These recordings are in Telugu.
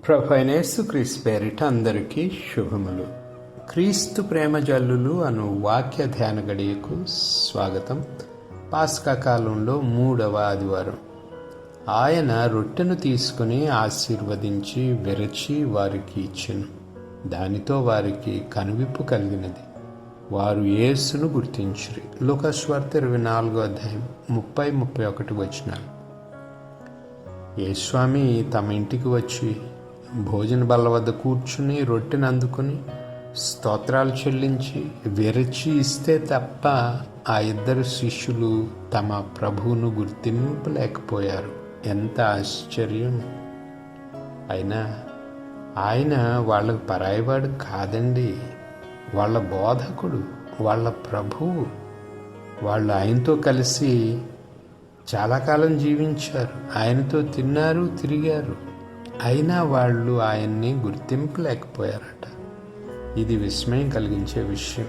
ప్రభు అయిన యేసుక్రీస్తు పేరిట అందరికీ శుభములు. క్రీస్తు ప్రేమ జల్లులు అను వాక్య ధ్యాన గడియకు స్వాగతం. పాస్కా కాలంలో 3వ ఆదివారం. ఆయన రొట్టెను తీసుకుని ఆశీర్వదించి విరచి వారికి ఇచ్చెను. దానితో వారికి కనువిప్పు కలిగినది. వారు యేసును గుర్తించిరి. లూకా సువార్త 24వ అధ్యాయం 30-31 వచనాలు. యేస్వామి తమ ఇంటికి వచ్చి భోజన బల్ల వద్ద కూర్చుని రొట్టెను అందుకుని స్తోత్రాలు చెల్లించి విరచి ఇస్తే తప్ప ఆ ఇద్దరు శిష్యులు తమ ప్రభువును గుర్తింపలేకపోయారు. ఎంత ఆశ్చర్యం! అయినా ఆయన వాళ్ళకు పరాయివాడు కాదండి, వాళ్ళ బోధకుడు, వాళ్ళ ప్రభువు. వాళ్ళు ఆయనతో కలిసి చాలా కాలం జీవించారు, ఆయనతో తిన్నారు, తిరిగారు. అయినా వాళ్ళు ఆయన్ని గుర్తింపలేకపోయారట. ఇది విస్మయం కలిగించే విషయం.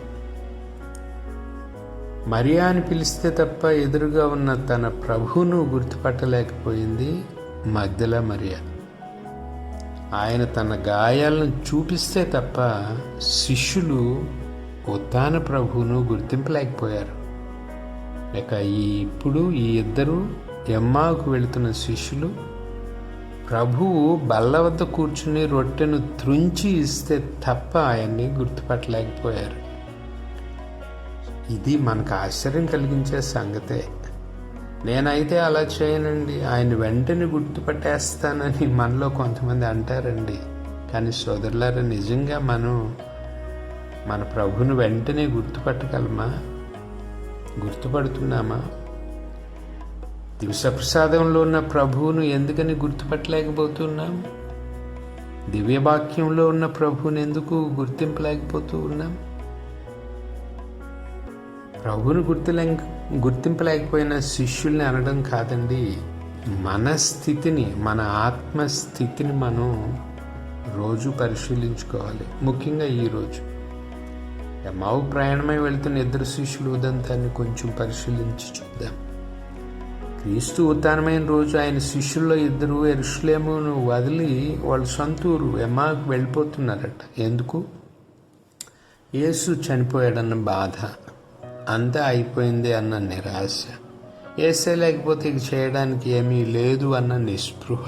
మరియా అని పిలిస్తే తప్ప ఎదురుగా ఉన్న తన ప్రభువును గుర్తుపట్టలేకపోయింది మగ్దల మరియా. ఆయన తన గాయాలను చూపిస్తే తప్ప శిష్యులు ఉత్థాన ప్రభువును గుర్తింపలేకపోయారు. ఇక ఇప్పుడు ఈ ఇద్దరు ఎమ్మాకు వెళుతున్న శిష్యులు ప్రభువు బల్ల వద్ద కూర్చుని రొట్టెను త్రుంచి ఇస్తే తప్ప ఆయన్ని గుర్తుపట్టలేకపోయారు. ఇది మనకు ఆశ్చర్యం కలిగించే సంగతే. నేనైతే అలా చేయనండి, ఆయన వెంటనే గుర్తుపట్టేస్తానని మనలో కొంతమంది అంటారండి. కానీ సోదరులారా, నిజంగా మనం మన ప్రభువును వెంటనే గుర్తుపట్టగలమా? గుర్తుపడుతున్నామా? దివ్యప్రసాదంలో ఉన్న ప్రభువును ఎందుకని గుర్తుపట్టలేకపోతున్నాం? దివ్యవాక్యంలో ఉన్న ప్రభువుని ఎందుకు గుర్తింపలేకపోతూ ఉన్నాం? ప్రభువును గుర్తింపలేకపోయిన శిష్యుల్ని అనడం కాదండి, మన స్థితిని, మన ఆత్మస్థితిని మనం రోజు పరిశీలించుకోవాలి. ముఖ్యంగా ఈరోజు ఎమ్మావు ప్రయాణమై వెళుతున్న ఇద్దరు శిష్యుల ఉదంతాన్ని కొంచెం పరిశీలించి చూద్దాం. క్రీస్తు ఉత్థానమైన రోజు ఆయన శిష్యుల్లో ఇద్దరు యెరూషలేమును వదిలి వాళ్ళ సొంత ఊరు ఎమ్మాకు వెళ్ళిపోతున్నారట. ఎందుకు? యేసు చనిపోయాడన్న బాధ, అంతా అయిపోయింది అన్న నిరాశ, యేసే లేకపోతే ఇక చేయడానికి ఏమీ లేదు అన్న నిస్పృహ.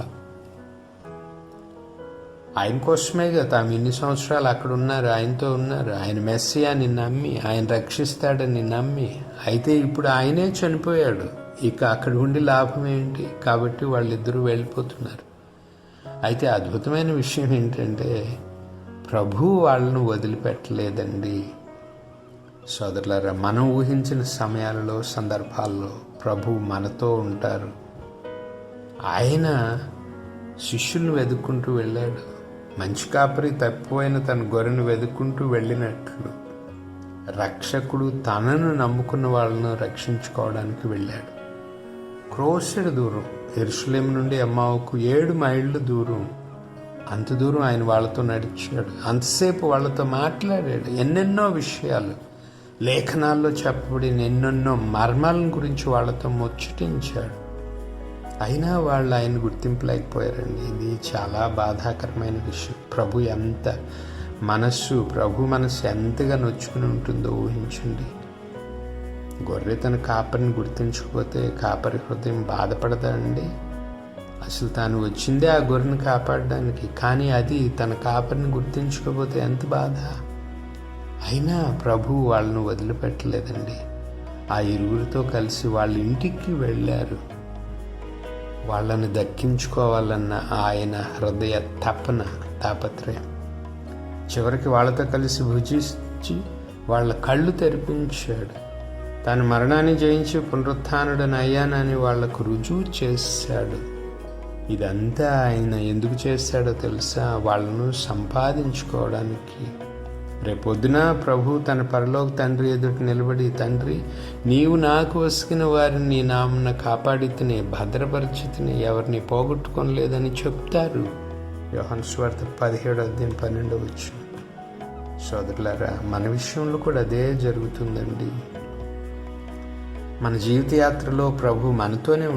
ఆయన కోసమే కదా తాము ఇన్ని సంవత్సరాలు అక్కడ ఉన్నారు, ఆయనతో ఉన్నారు. ఆయన మెస్సియాని నమ్మి, ఆయన రక్షిస్తాడని నమ్మి. అయితే ఇప్పుడు ఆయనే చనిపోయాడు, ఇక అక్కడ ఉండి లాభం ఏంటి? కాబట్టి వాళ్ళిద్దరూ వెళ్ళిపోతున్నారు. అయితే అద్భుతమైన విషయం ఏంటంటే ప్రభువు వాళ్ళను వదిలిపెట్టలేదండి. సోదరులారా, మనం ఊహించిన సమయాలలో, సందర్భాల్లో ప్రభువు మనతో ఉంటారు. ఆయన శిష్యులను వెతుక్కుంటూ వెళ్ళాడు. మంచి కాపరి తప్పిపోయిన తన గొర్రెను వెతుక్కుంటూ వెళ్ళినట్లు రక్షకుడు తనను నమ్ముకున్న వాళ్ళను రక్షించుకోవడానికి వెళ్ళాడు. క్రోసెడు దూరం, యెరూషలేము నుండి ఎమ్మావుకు 7 మైళ్ళు దూరం. అంత దూరం ఆయన వాళ్ళతో నడిచాడు. అంతసేపు వాళ్ళతో మాట్లాడాడు. ఎన్నెన్నో విషయాలు, లేఖనాల్లో చెప్పబడిన ఎన్నెన్నో మర్మాలను గురించి వాళ్ళతో ముచ్చటించాడు. అయినా వాళ్ళు ఆయన గుర్తింపలేకపోయారండి. ఇది చాలా బాధాకరమైన విషయం. ప్రభు మనస్సు ఎంతగా నొచ్చుకుని ఉంటుందో ఊహించండి. గొర్రె తన కాపరిని గుర్తించకపోతే కాపరి హృదయం బాధపడదా అండి? అసలు తాను వచ్చిందే ఆ గొర్రెని కాపాడడానికి, కానీ అది తన కాపరిని గుర్తించకపోతే ఎంత బాధ! అయినా ప్రభువు వాళ్ళను వదిలిపెట్టలేదండి. ఆ ఇరువురితో కలిసి వాళ్ళ ఇంటికి వెళ్ళారు. వాళ్ళని దక్కించుకోవాలన్న ఆయన హృదయ తాపత్రయం. చివరికి వాళ్ళతో కలిసి భుజించి వాళ్ళ కళ్ళు తెరిపించాడు. తన మరణాన్ని జయించి పునరుత్థానుడని అయ్యానని వాళ్లకు రుజువు చేశాడు. ఇదంతా ఆయన ఎందుకు చేశాడో తెలుసా? వాళ్ళను సంపాదించుకోవడానికి. రేపొద్దున ప్రభు తన పరలోక తండ్రి ఎదుట నిలబడి, తండ్రి, నీవు నాకు వసిగిన వారిని నీ నామమున కాపాడితిని, భద్రపరిచితిని, ఎవరిని పోగొట్టుకోలేదని చెప్తారు. యోహాను సువార్త 17వ అధ్యాయం 12వ వచనం. సోదరులారా, మన విషయంలో కూడా అదే జరుగుతుందండి. మన జీవిత యాత్రలో ప్రభు మనతోనే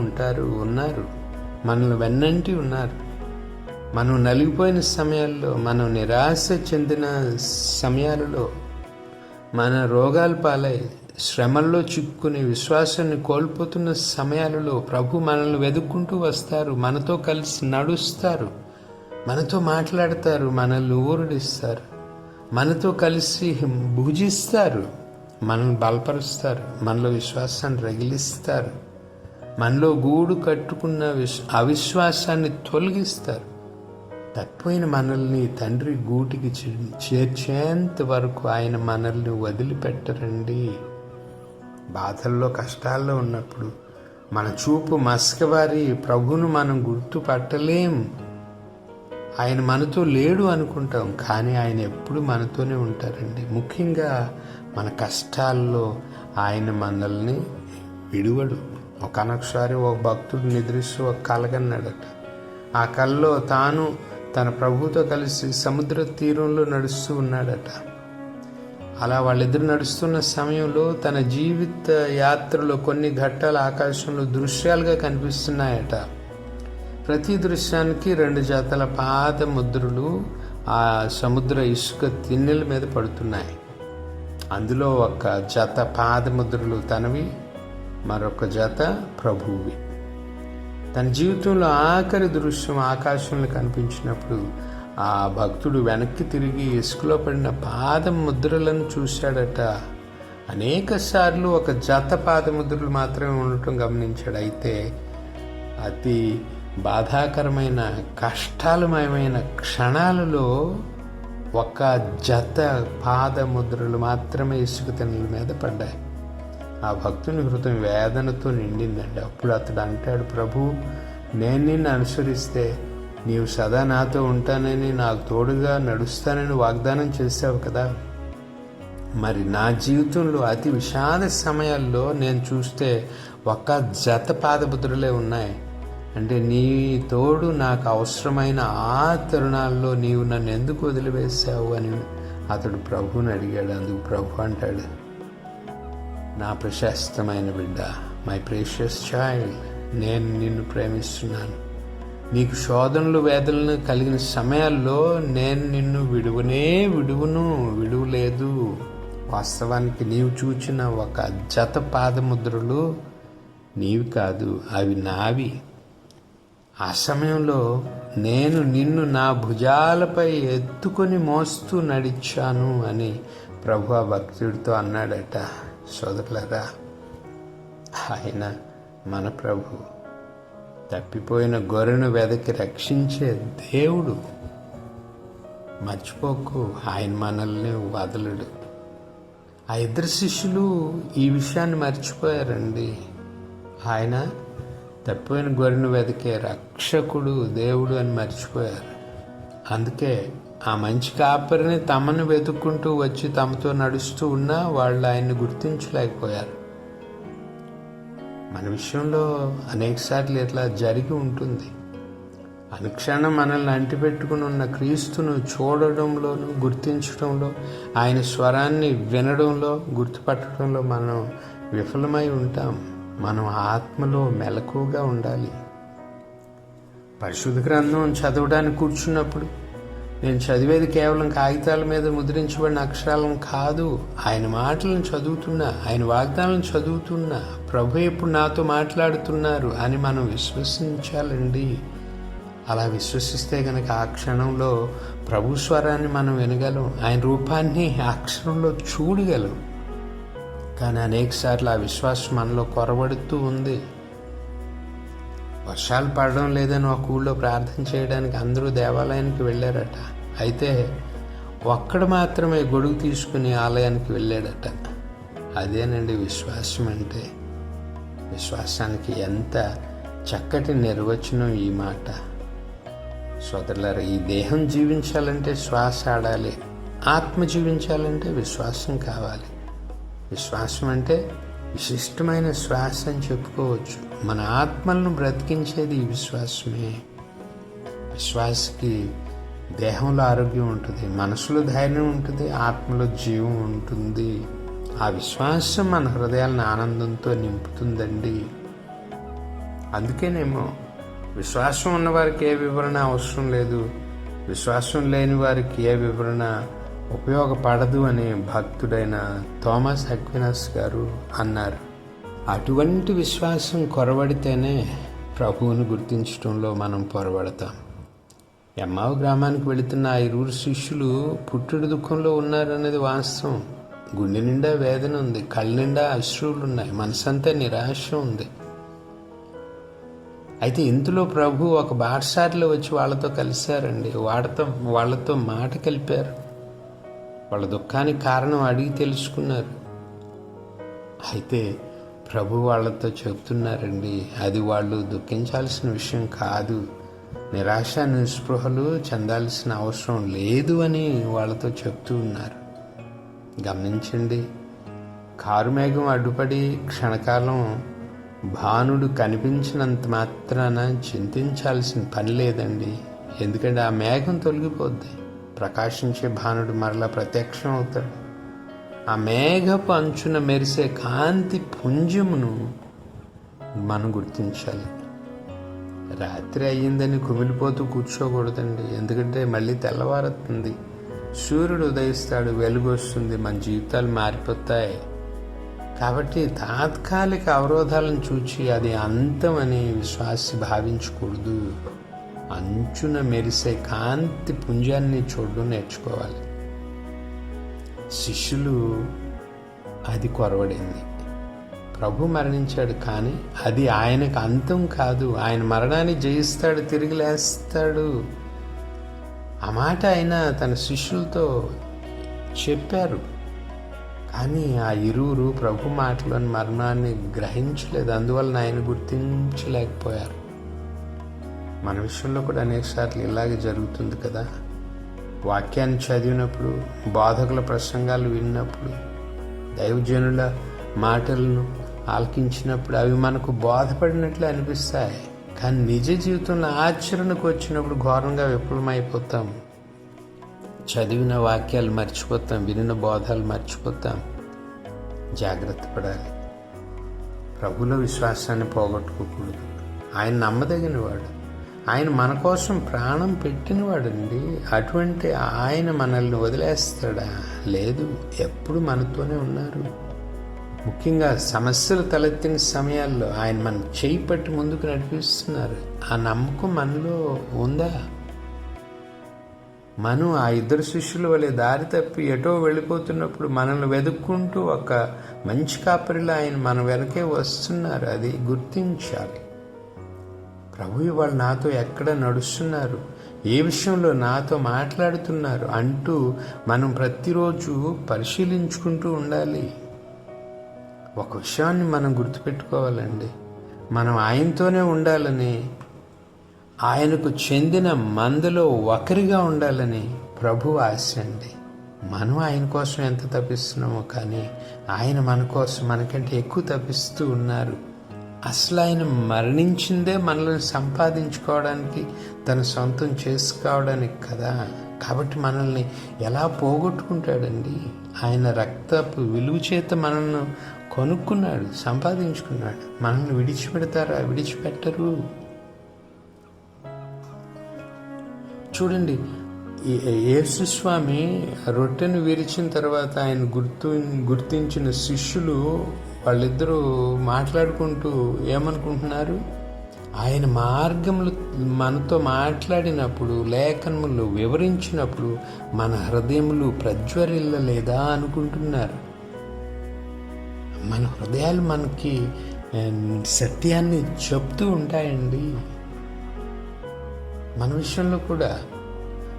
ఉన్నారు, మనల్ని వెన్నంటి ఉన్నారు. మనం నలిగిపోయిన సమయాల్లో, మనం నిరాశ చెందిన సమయాలలో, మన రోగాల పాలై శ్రమల్లో చిక్కుని విశ్వాసాన్ని కోల్పోతున్న సమయాలలో ప్రభు మనల్ని వెతుక్కుంటూ వస్తారు, మనతో కలిసి నడుస్తారు, మనతో మాట్లాడతారు, మనల్ని ఊరడిస్తారు, మనతో కలిసి భుజిస్తారు, మనల్ని బలపరుస్తారు, మనలో విశ్వాసాన్ని రగిలిస్తారు, మనలో గూడు కట్టుకున్న అవిశ్వాసాన్ని తొలగిస్తారు. తప్పిపోయిన మనల్ని తండ్రి గూటికి చేర్చేంత వరకు ఆయన మనల్ని వదిలిపెట్టరండి. బాధల్లో, కష్టాల్లో ఉన్నప్పుడు మన చూపు మసకబారి ప్రభువును మనం గుర్తుపట్టలేం. ఆయన మనతో లేడు అనుకుంటాం, కానీ ఆయన ఎప్పుడు మనతోనే ఉంటారండి. ముఖ్యంగా మన కష్టాల్లో ఆయన మనల్ని విడువడు. ఒకనొకసారి ఒక భక్తుడు నిద్రిస్తూ ఒక కలగన్నాడట. ఆ కల్లో తాను తన ప్రభుతో కలిసి సముద్ర తీరంలో నడుస్తూ ఉన్నాడట. అలా వాళ్ళిద్దరు నడుస్తున్న సమయంలో తన జీవిత యాత్రలో కొన్ని ఘట్టాలు ఆకాశంలో దృశ్యాలుగా కనిపిస్తున్నాయట. ప్రతి దృశ్యానికి 2 జతల పాద ముద్రలు ఆ సముద్ర ఇసుక తిన్నెల మీద పడుతున్నాయి. అందులో ఒక జత పాదముద్రలు తనవి, మరొక జత ప్రభువువి. తన జీవితంలో ఆఖరి దృశ్యం ఆకాశంలో కనిపించినప్పుడు ఆ భక్తుడు వెనక్కి తిరిగి ఇసుకలో పడిన పాదముద్రలను చూశాడట. అనేక సార్లు ఒక జత పాదముద్రలు మాత్రమే ఉండటం గమనించాడు. అయితే అతి బాధాకరమైన కష్టాలమయమైన క్షణాలలో ఒక జత పాదముద్రలు మాత్రమే ఇసుక తిన్నెల మీద పడ్డాయి. ఆ భక్తుని హృదయం వేదనతో నిండిందండి. అప్పుడు అతడు అంటాడు, ప్రభు, నేను నిన్ను అనుసరిస్తే నీవు సదా నాతో ఉంటానని, నాకు తోడుగా నడుస్తానని వాగ్దానం చేశావు కదా. మరి నా జీవితంలో అతి విషాద సమయాల్లో నేను చూస్తే ఒక జత పాదముద్రలే ఉన్నాయి. అంటే నీ తోడు నాకు అవసరమైన ఆ తరుణాల్లో నీవు నన్ను ఎందుకు వదిలివేశావు అని అతడు ప్రభువుని అడిగాడు. అందుకు ప్రభు అంటాడు, నా ప్రశస్తమైన బిడ్డ, మై ప్రేషియస్ చైల్డ్, నేను నిన్ను ప్రేమిస్తున్నాను. నీకు శోధనలు వేదనలు కలిగిన సమయాల్లో నేను నిన్ను విడువలేదు. వాస్తవానికి నీవు చూచిన ఒక జత పాదముద్రలు నీవి కాదు, అవి నావి. ఆ సమయంలో నేను నిన్ను నా భుజాలపై ఎత్తుకొని మోస్తూ నడిచాను అని ప్రభు ఆ భక్తుడితో అన్నాడట. సోదరులారా, ఆయన మన ప్రభు, తప్పిపోయిన గొర్రెను వెదకి రక్షించే దేవుడు. మర్చిపోకు, ఆయన మనల్ని వదలడు. ఆ 2 శిష్యులు ఈ విషయాన్ని మర్చిపోయారండి. ఆయన తప్పిపోయిన గొర్రెను వెతికే రక్షకుడు, దేవుడు అని మర్చిపోయారు. అందుకే ఆ మంచి కాపరిని తమను వెతుక్కుంటూ వచ్చి తమతో నడుస్తూ ఉన్నా వాళ్ళు ఆయన్ని గుర్తించలేకపోయారు. మన విషయంలో అనేకసార్లు ఇట్లా జరిగి ఉంటుంది. అనుక్షణం మనల్ని అంటిపెట్టుకుని ఉన్న క్రీస్తును చూడడంలోనూ, గుర్తించడంలో, ఆయన స్వరాన్ని వినడంలో, గుర్తుపట్టడంలో మనం విఫలమై ఉంటాం. మనం ఆత్మలో మెలకువగా ఉండాలి. పరిశుద్ధ గ్రంథం చదవడానికి కూర్చున్నప్పుడు నేను చదివేది కేవలం కాగితాల మీద ముద్రించబడిన అక్షరాలను కాదు, ఆయన మాటలను చదువుతున్నా, ఆయన వాగ్దానాలను చదువుతున్నా, ప్రభు ఎప్పుడు నాతో మాట్లాడుతున్నారు అని మనం విశ్వసించాలండి. అలా విశ్వసిస్తే కనుక ఆ క్షణంలో ప్రభు స్వరాన్ని మనం వినగలం, ఆయన రూపాన్ని ఆ అక్షరంలో చూడగలం. కానీ అనేకసార్లు ఆ విశ్వాసం మనలో కొరబడుతూ ఉంది. వర్షాలు పడడం లేదని ఒక ఊళ్ళో ప్రార్థన చేయడానికి అందరూ దేవాలయానికి వెళ్ళారట. అయితే ఒక్కడు మాత్రమే గొడుగు తీసుకుని ఆలయానికి వెళ్ళాడట. అదేనండి విశ్వాసం అంటే. విశ్వాసానికి ఎంత చక్కటి నిర్వచనం ఈ మాట. సోదరులారా, ఈ దేహం జీవించాలంటే శ్వాస ఆడాలి, ఆత్మ జీవించాలంటే విశ్వాసం కావాలి. విశ్వాసం అంటే విశిష్టమైన శ్వాస అని చెప్పుకోవచ్చు. మన ఆత్మలను బ్రతికించేది ఈ విశ్వాసమే. విశ్వాసకి దేహంలో ఆరోగ్యం ఉంటుంది, మనసులో ధైర్యం ఉంటుంది, ఆత్మలో జీవం ఉంటుంది. ఆ విశ్వాసం మన హృదయాలను ఆనందంతో నింపుతుందండి. అందుకేనేమో విశ్వాసం ఉన్నవారికి ఏ వివరణ అవసరం లేదు, విశ్వాసం లేని వారికి ఏ వివరణ ఉపయోగపడదు అని భక్తుడైన థామస్ అక్వినస్ గారు అన్నారు. అటువంటి విశ్వాసం కొరవడితేనే ప్రభువును గుర్తించడంలో మనం పొరబడతాం. ఎమ్మావు గ్రామానికి వెళుతున్న ఆ 2 శిష్యులు పుట్టుడు దుఃఖంలో ఉన్నారనేది వాస్తవం. గుండె నిండా వేదన ఉంది, కళ్ళ నిండా అశ్రువులు ఉన్నాయి, మనసంతా నిరాశ ఉంది. అయితే ఇంతలో ప్రభు ఒక బాటసారిలో వచ్చి వాళ్ళతో కలిశారండి. వాళ్ళతో మాట కలిపారు. వాళ్ళ దుఃఖానికి కారణం అడిగి తెలుసుకున్నారు. అయితే ప్రభు వాళ్ళతో చెప్తున్నారండి, అది వాళ్ళు దుఃఖించాల్సిన విషయం కాదు, నిరాశ నిస్పృహలు చెందాల్సిన అవసరం లేదు అని వాళ్ళతో చెప్తూ ఉన్నారు. గమనించండి, కారుమేఘం అడ్డుపడి క్షణకాలం భానుడు కనిపించినంత మాత్రాన చింతించాల్సిన పని లేదండి. ఎందుకంటే ఆ మేఘం తొలగిపోద్ది, ప్రకాశించే భానుడు మరలా ప్రత్యక్షం అవుతాడు. ఆ మేఘపు అంచున మెరిసే కాంతి పుంజమును మనం గుర్తించాలి. రాత్రి అయ్యిందని కుమిలిపోతూ కూర్చోకూడదండి. ఎందుకంటే మళ్ళీ తెల్లవారుతుంది, సూర్యుడు ఉదయిస్తాడు, వెలుగు వస్తుంది, మన జీవితాలు మారిపోతాయి. కాబట్టి తాత్కాలిక అవరోధాలను చూచి అది అంతమని విశ్వాసి భావించకూడదు. అంచున మెరిసే కాంతి పుంజాన్ని చూడడం నేర్చుకోవాలి. శిష్యులు అది కొరవడింది. ప్రభు మరణించాడు, కానీ అది ఆయనకు అంతం కాదు. ఆయన మరణాన్ని జయిస్తాడు, తిరిగి లేస్తాడు. ఆ మాట ఆయన తన శిష్యులతో చెప్పారు. కానీ ఆ 2 ప్రభు మాటలోని మరణాన్ని గ్రహించలేదు. అందువలన ఆయన గుర్తించలేకపోయారు. మన విషయంలో కూడా అనేకసార్లు ఇలాగే జరుగుతుంది కదా. వాక్యాన్ని చదివినప్పుడు, బోధకుల ప్రసంగాలు విన్నప్పుడు, దైవజనుల మాటలను ఆలకించినప్పుడు అవి మనకు బోధపడినట్లు అనిపిస్తాయి. కానీ నిజ జీవితంలో ఆచరణకు వచ్చినప్పుడు ఘోరంగా విఫలమైపోతాం. చదివిన వాక్యాలు మర్చిపోతాం, వినిన బోధాలు మర్చిపోతాం. జాగ్రత్త పడాలి. ప్రభులో విశ్వాసాన్ని పోగొట్టుకోకూడదు. ఆయన నమ్మదగినవాడు, ఆయన మన కోసం ప్రాణం పెట్టినవాడండి. అటువంటి ఆయన మనల్ని వదిలేస్తాడా? లేదు, ఎప్పుడు మనతోనే ఉన్నారు. ముఖ్యంగా సమస్యలు తలెత్తిన సమయాల్లో ఆయన మన చేయి పట్టి ముందుకు నడిపిస్తున్నారు. ఆ నమ్మకం మనలో ఉందా? మనం ఆ 2 శిష్యుల వలె దారి తప్పి ఎటో వెళ్ళిపోతున్నప్పుడు మనల్ని వెతుక్కుంటూ ఒక మంచి కాపరిలో ఆయన మన వెనకే వస్తున్నారు. అది గుర్తించాలి. ప్రభు ఇవాళ నాతో ఎక్కడ నడుస్తున్నారు, ఏ విషయంలో నాతో మాట్లాడుతున్నారు అంటూ మనం ప్రతిరోజు పరిశీలించుకుంటూ ఉండాలి. ఒక విషయాన్ని మనం గుర్తుపెట్టుకోవాలండి, మనం ఆయనతోనే ఉండాలని, ఆయనకు చెందిన మందలో ఒకరిగా ఉండాలని ప్రభు ఆశ అండి. మనం ఆయన కోసం ఎంత తప్పిస్తున్నామో, కానీ ఆయన మన కోసం మనకంటే ఎక్కువ తప్పిస్తూ ఉన్నారు. అసలు ఆయన మరణించిందే మనల్ని సంపాదించుకోవడానికి, తన సొంతం చేసుకోవడానికి కదా. కాబట్టి మనల్ని ఎలా పోగొట్టుకుంటాడండి? ఆయన రక్తపు విలువ చేత మనల్ని కొనుక్కున్నాడు, సంపాదించుకున్నాడు. మనల్ని విడిచిపెడతారా? విడిచిపెట్టరు. చూడండి, యేసుస్వామి రొట్టెను విరిచిన తర్వాత ఆయన గుర్తించిన శిష్యులు వాళ్ళిద్దరూ మాట్లాడుకుంటూ ఏమనుకుంటున్నారు? ఆయన మార్గములు మనతో మాట్లాడినప్పుడు, లేఖనములు వివరించినప్పుడు మన హృదయములు ప్రజ్వరిల్లలేదా అనుకుంటున్నారు. మన హృదయాలు మనకి సత్యాన్ని చెప్తూ ఉంటాయండి. మన విషయంలో కూడా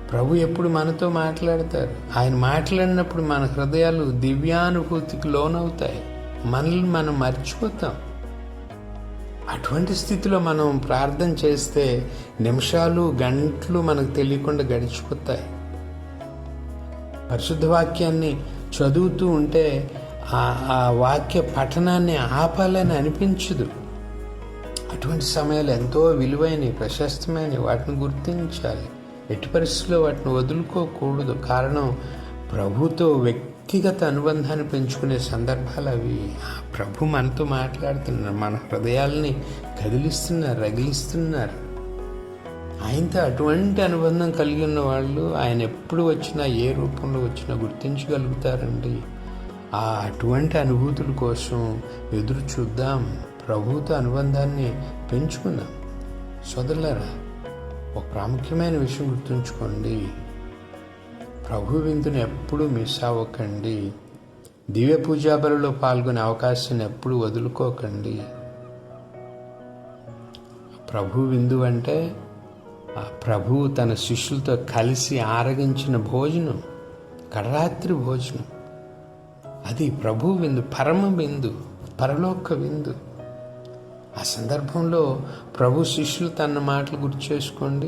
ప్రభు ఎప్పుడు మనతో మాట్లాడతారు. ఆయన మాట్లాడినప్పుడు మన హృదయాలు దివ్యానుభూతికి లోనవుతాయి. మనల్ని మనం మర్చిపోతాం. అటువంటి స్థితిలో మనం ప్రార్థన చేస్తే నిమిషాలు, గంటలు మనకు తెలియకుండా గడిచిపోతాయి. పరిశుద్ధ వాక్యాన్ని చదువుతూ ఉంటే ఆ వాక్య పఠనాన్ని ఆపాలని అనిపించదు. అటువంటి సమయాలు ఎంతో విలువైనవి, ప్రశస్తమైనవి. వాటిని గుర్తించాలి. ఎట్టి పరిస్థితుల్లో వాటిని వదులుకోకూడదు. కారణం, ప్రభుతో వ్యక్తిగత అనుబంధాన్ని పెంచుకునే సందర్భాలు అవి. ప్రభు మనతో మాట్లాడుతున్నారు, మన హృదయాల్ని కదిలిస్తున్నారు, రగిలిస్తున్నారు. ఆయనతో అటువంటి అనుబంధం కలిగి ఉన్న వాళ్ళు ఆయన ఎప్పుడు వచ్చినా ఏ రూపంలో వచ్చినా గుర్తించగలుగుతారండి. అటువంటి అనుభూతుల కోసం ఎదురు చూద్దాం. ప్రభువుతో అనుబంధాన్ని పెంచుకుందాం. సోదరులారా, ఒక ప్రాముఖ్యమైన విషయం గుర్తుంచుకోండి. ప్రభు విందుని ఎప్పుడూ మిస్ అవ్వకండి. దివ్య పూజా బలిలో పాల్గొనే అవకాశాన్ని ఎప్పుడూ వదులుకోకండి. ప్రభు విందు అంటే ప్రభువు తన శిష్యులతో కలిసి ఆరగించిన భోజనం, కడరాత్రి భోజనం. అది ప్రభు విందు, పరమ విందు, పరలోక విందు. ఆ సందర్భంలో ప్రభు శిష్యులు తన మాటలు గుర్తు చేసుకోండి.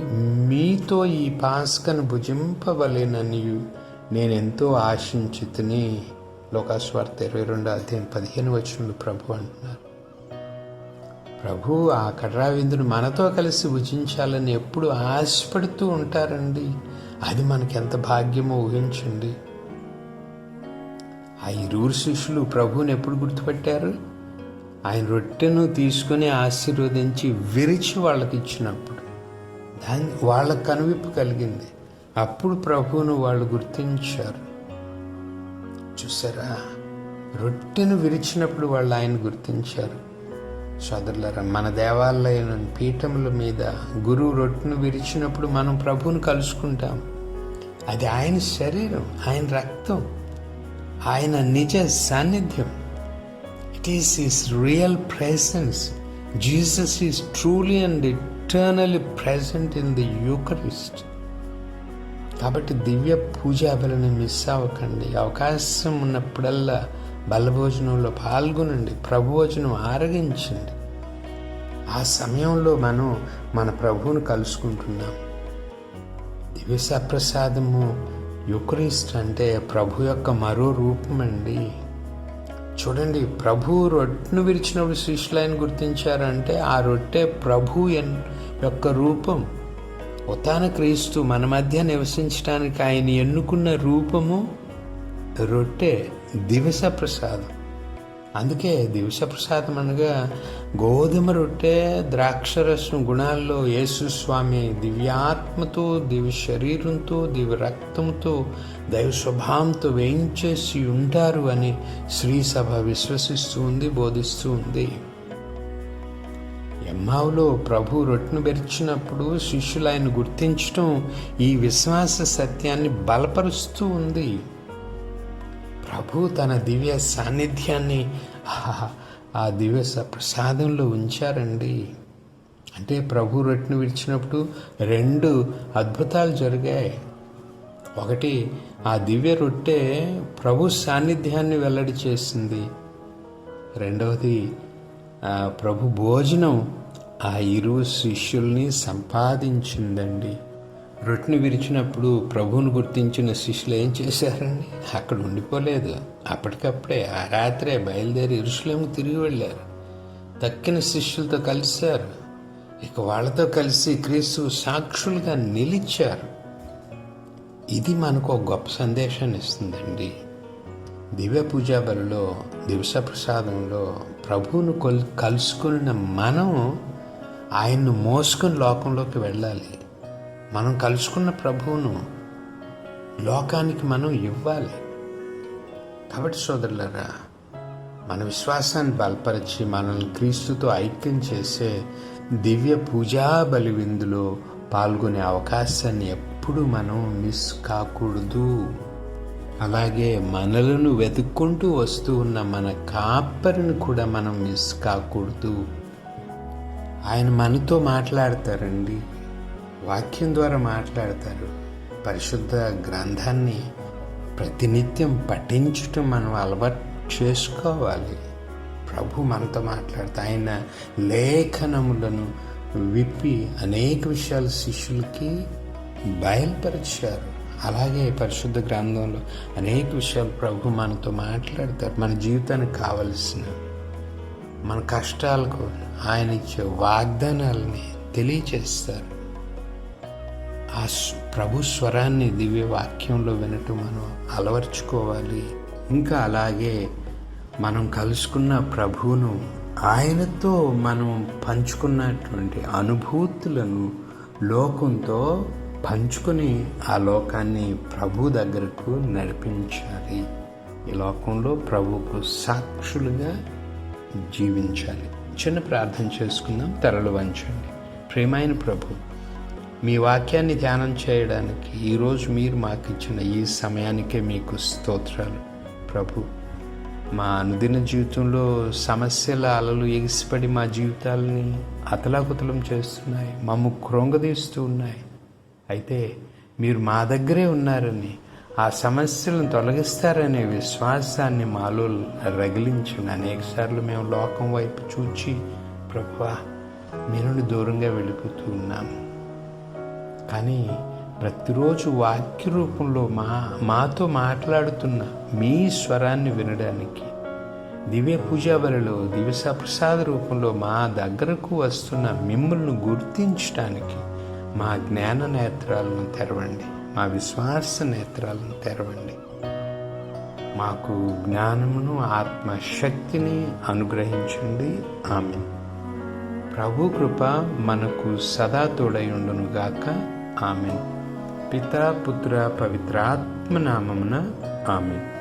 మీతో ఈ పాస్కను భుజింపవలెనని నేనెంతో ఆశించితిని. లోకాసువార్త 22:15 ప్రభు అంటున్నారు. ప్రభు ఆ కడరా విందును మనతో కలిసి భుజించాలని ఎప్పుడు ఆశపడుతూ ఉంటారండి. అది మనకెంత భాగ్యమో ఊహించండి. ఆ ఇరువురు శిష్యులు ప్రభువుని ఎప్పుడు గుర్తుపెట్టారు? ఆయన రొట్టెను తీసుకొని ఆశీర్వదించి విరిచి వాళ్ళకి ఇచ్చినప్పుడు వాళ్ళకు కనువిప్పు కలిగింది. అప్పుడు ప్రభువును వాళ్ళు గుర్తించారు. చూసారా, రొట్టెను విరిచినప్పుడు వాళ్ళు ఆయన గుర్తించారు. సోదరులారా, మన దేవాలయం పీఠముల మీద గురువు రొట్టెను విరిచినప్పుడు మనం ప్రభువును కలుసుకుంటాం. అది ఆయన శరీరం, ఆయన రక్తం, ఆయన నిజ సాన్నిధ్యం. It is His real presence. Jesus is truly and eternally present in the Eucharist. కాబట్టి దివ్య పూజా బలిని మిస్ అవ్వకండి. అవకాశం ఉన్నప్పుడల్లా బలభోజనంలో పాల్గొనండి. ప్రభుభోజనం ఆరగించండి. ఆ సమయంలో మనం మన ప్రభువును కలుసుకుంటున్నాం. దివ్య సప్రసాదము యూకరిస్ట్ అంటే ప్రభు యొక్క మరో రూపం అండి. చూడండి, ప్రభు రొట్టెను విరిచినప్పుడు శిష్యులు ఆయన గుర్తించారంటే ఆ రొట్టె ప్రభు యొక్క రూపం. ఉత్థాన క్రీస్తు మన మధ్య నివసించడానికి ఆయన ఎన్నుకున్న రూపము రొట్టె, దివస ప్రసాదం. అందుకే దివస ప్రసాదం అనగా గోధుమ రొట్టె, ద్రాక్షరసం గుణాల్లో యేసుస్వామి దివ్యాత్మతో, దివ్య శరీరంతో, దివ్య రక్తంతో, దైవ స్వభావంతో వేయించేసి ఉంటారు అని శ్రీ సభ విశ్వసిస్తూ ఉంది, బోధిస్తూ ఉంది. ఎమ్మావులో ప్రభు రొట్టెను బెరిచినప్పుడు శిష్యులు ఆయన గుర్తించడం ఈ విశ్వాస సత్యాన్ని బలపరుస్తూ ఉంది. ప్రభు తన దివ్య సాన్నిధ్యాన్ని ఆ దివ్య ప్రసాదంలో ఉంచారండి. అంటే ప్రభు రొట్టెను విడిచినప్పుడు 2 అద్భుతాలు జరిగాయి. ఒకటి, ఆ దివ్య రొట్టె ప్రభు సాన్నిధ్యాన్ని వెల్లడి చేసింది. రెండవది, ప్రభు భోజనం ఆ ఇరువురు శిష్యుల్ని సంపాదించిందండి. రొట్టెను విరిచినప్పుడు ప్రభువును గుర్తించిన శిష్యులు ఏం చేశారండి? అక్కడ ఉండిపోలేదు. అప్పటికప్పుడే ఆ రాత్రే బయలుదేరి యెరూషలేముకు తిరిగి వెళ్ళారు. తక్కిన శిష్యులతో కలిశారు. ఇక వాళ్ళతో కలిసి క్రీస్తు సాక్షులుగా నిలిచారు. ఇది మనకు ఒక గొప్ప సందేశాన్ని ఇస్తుందండి. దివ్య పూజా బలిలో, దివస ప్రసాదంలో ప్రభువును కలుసుకున్న మనం ఆయన్ను మోసుకొని లోకంలోకి వెళ్ళాలి. మనం కలుసుకున్న ప్రభువును లోకానికి మనం ఇవ్వాలి. కాబట్టి సోదరులారా, మన విశ్వాసాన్ని బలపరిచి మనల్ని క్రీస్తుతో ఐక్యం చేసే దివ్య పూజా బలి విందులో పాల్గొనే అవకాశాన్ని ఎప్పుడు మనం మిస్ కాకూడదు. అలాగే మనలను వెతుక్కుంటూ వస్తూ ఉన్న మన కాపరిని కూడా మనం మిస్ కాకూడదు. ఆయన మనతో మాట్లాడతారండి, వాక్యం ద్వారా మాట్లాడతారు. పరిశుద్ధ గ్రంథాన్ని ప్రతినిత్యం పఠించటం మనం అలవాటు చేసుకోవాలి. ప్రభు మనతో మాట్లాడుతూ ఆయన లేఖనములను విప్పి అనేక విషయాలు శిష్యులకి బయలుపరిచారు. అలాగే పరిశుద్ధ గ్రంథంలో అనేక విషయాలు ప్రభు మనతో మాట్లాడతారు. మన జీవితానికి కావలసిన, మన కష్టాలకు ఆయన ఇచ్చే వాగ్దానాలని తెలియచేస్తారు. ఆ ప్రభు స్వరాన్ని దివ్య వాక్యంలో వినటం మనం అలవర్చుకోవాలి. ఇంకా అలాగే మనం కలుసుకున్న ప్రభువును, ఆయనతో మనం పంచుకున్నటువంటి అనుభూతులను లోకంతో పంచుకొని ఆ లోకాన్ని ప్రభు దగ్గరకు నడిపించాలి. ఈ లోకంలో ప్రభువుకు సాక్షులుగా జీవించాలి. చిన్న ప్రార్థన చేసుకుందాం. తలలు వంచండి. ప్రియమైన ప్రభు, మీ వాక్యాన్ని ధ్యానం చేయడానికి ఈరోజు మీరు మాకు ఇచ్చిన ఈ సమయానికే మీకు స్తోత్రాలు ప్రభు. మా అనుదిన జీవితంలో సమస్యల అలలు ఎగిసిపడి మా జీవితాలని అతలాకుతలం చేస్తున్నాయి, మమ్ము కృంగదీస్తూ ఉన్నాయి. అయితే మీరు మా దగ్గరే ఉన్నారని, ఆ సమస్యలను తొలగిస్తారనే విశ్వాసాన్ని మాలో రగిలించండి. అనేకసార్లు మేము లోకం వైపు చూచి ప్రభువా మీ నుండి దూరంగా వెళ్ళిపోతూ ఉన్నాము. కానీ ప్రతిరోజు వాక్య రూపంలో మాతో మాట్లాడుతున్న మీ స్వరాన్ని వినడానికి, దివ్య పూజా బలిలో దివ్య ప్రసాద రూపంలో మా దగ్గరకు వస్తున్న మిమ్మల్ని గుర్తించడానికి మా జ్ఞాన నేత్రాలను తెరవండి, మా విశ్వాస నేత్రాలను తెరవండి. మాకు జ్ఞానమును ఆత్మశక్తిని అనుగ్రహించండి. ఆమేన్. ప్రభు కృప మనకు సదా తోడయుండునుగాక. ఆమేన్. పితా పుత్ర పవిత్రాత్మ నామమున ఆమేన్.